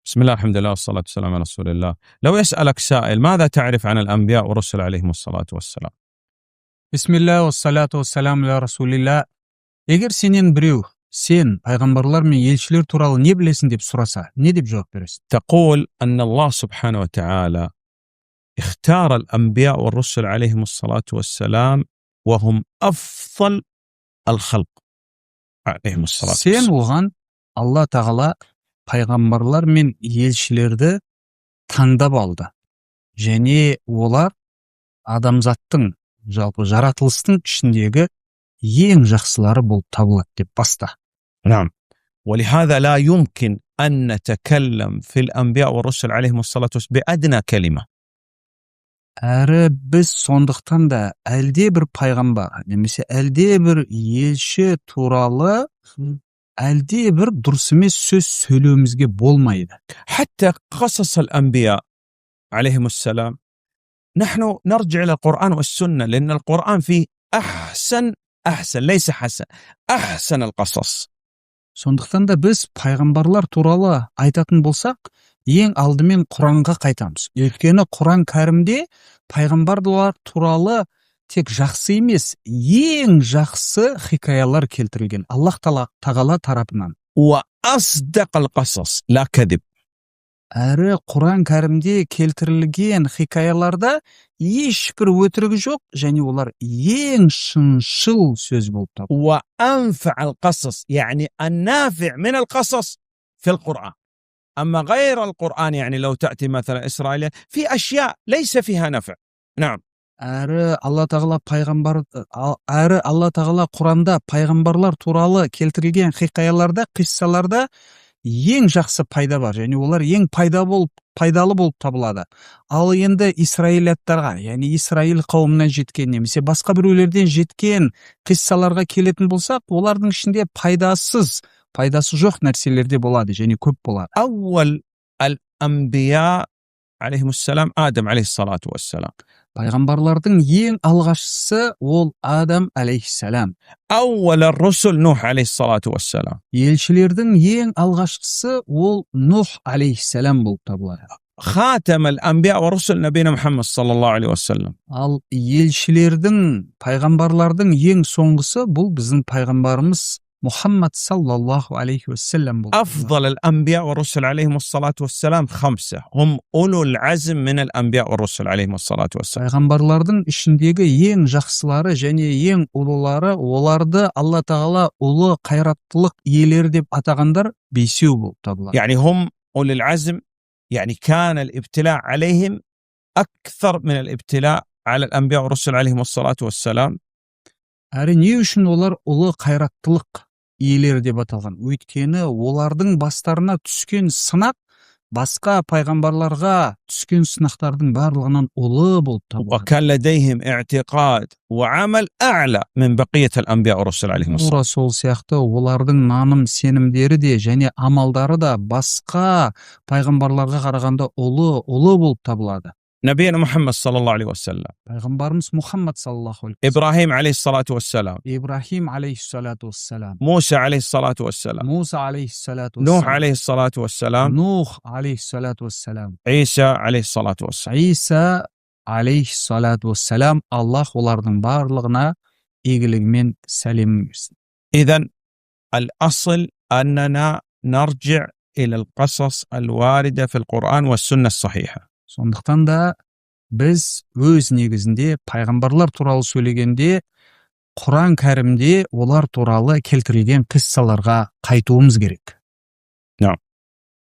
بسم الله الحمد لله والصلاة والسلام على رسول الله. لو يسألك سائل ماذا تعرف عن الأنبياء والرسل عليهم الصلاة والسلام؟ Бисмилля, вассалату вассалам ля расулилля. Егер сенен біреу, сен пайғамбарлар мен елшілер туралы не білесің деп сұраса, не деп жауап бересің? تقول أن الله سبحانه وتعالى اختار الأنبياء والرسل عليهم الصلاة والسلام وهم أفضل الخلق عليهم الصلاة Сен والسلام. оған Алла тағала пайғамбарлар мен елшілерді таңдап алды. Және олар адамзаттың, жалпы жаратылыстың ішіндегі ең жақсылары болып табылады деп баста. نعم. ولهذا لا يمكن أن نتكلم في الأنبياء والرسل عليهم الصلاة والسلام بأدنى كلمة. Әрі біз сондықтан да әлде бір пайғамбар, немесе әлде бір елші туралы әлде бір дұрыс емес сөз сөйлеуімізге болмайды. حتى قصص الأنبياء عليهم السلام نحن نرجع إلى القرآن والسنة لأن القرآن فيه أحسن ليس حسن أحسن القصص. Сондықтан да біз пайғамбарлар туралы айтатын болсақ, ең алдымен Құранға қайтамыз. Өйткені Құран кәрімде пайғамбарлар туралы тек жақсы емес, ең жақсы хикаялар келтірілген Аллах тағала тарапынан. وأصدق القصص لا كذب. Әрі Құран кәрімде келтірілген хикаяларда ешбір өтірігі жоқ, және олар ең шыншыл сөз болып табылады. وأنفع القصص يعني النافع من القصص في القرآن. أما غير القرآن يعني لو تأتي مثلا إسرائيل في أشياء ليس فيها نفع. نعم. Әрі Алла тағала Құранда пайғамбарлар туралы келтірілген хикаяларда, қиссаларда ең жақсы пайда бар, және олар ең пайдалы болып табылады. Ал енді Исраилияттарға, яғни Исраил қауымынан жеткен, немесе басқа біреулерден жеткен қиссаларға келетін болсақ, олардың ішінде пайдасы жоқ нәрселер де болады, және көп болады. أول الأنبياء عليهم السلام آدم عليه الصلاة والسلام. Пайғамбарлардың ең алғашысы ол Адам алейхиссалам. أول الرسل نوح عليه الصلاة والسلام. Елшілердің ең алғашқысы ол Нух алейхиссалам болып табылады. خاتم الأنبياء والرسل نبينا محمد صلى الله عليه وسلم. Ал елшілердің, пайғамбарлардың ең соңғысы бұл біздің пайғамбарымыз Мұхаммад саллаллаху алейхи уассалам болды. أفضل الأنبياء والرسل عليهم الصلاة والسلام 5 هم أولو العزم من الأنبياء والرسل عليهم الصلاة والسلام. Пайғамбарлардың ішіндегі ең жақсылары және ең ұлылары, оларды Алла тағала ұлы қайраттылық иелері деп атағандар 5 болып табылады. يعني هم أولو العزم، يعني كان الابتلاء عليهم أكثر من الابتلاء على الأنبياء والرسل عليهم الصلاة والسلام. Әрі не үшін олар ұлы қайраттылық иелері деп аталған? Өйткені олардың бастарына түскен сынақ басқа пайғамбарларға түскен сынақтардың барлығынан ұлы болып табылады. وكان لديهم اعتقاد وعمل أعلى من بقية الأنبياء والرسل عليهم الصلاة. Сол сияқты олардың наным сенімдері де және амалдары да басқа пайғамбарларға қарағанда ұлы болып табылады. نبينا محمد صلى الله عليه وسلم. Пайғамбарымыз Мұхаммад саллаллаху алейхи вассалам. إبراهيم عليه الصلاة والسلام. Ибрахим алейхиссалату вассалам. موسى عليه الصلاة والسلام. Муса алейхиссалату نوح вассалам. عليه الصلاة والسلام. Нух алейхиссалату вассалам. عيسى عليه الصلاة والسلام. Иса алейхиссалату вассалам. Аллах олардың барлығына игілігімен сәлем берсін. إذن الأصل أننا نرجع إلى القصص الواردة في القرآن والسنة الصحيحة. Сондықтан да біз өз негізінде пайғамбарлар туралы сөйлегенде Құран кәрімде олар туралы келтірілген қиссаларға қайтуымыз керек. نعم.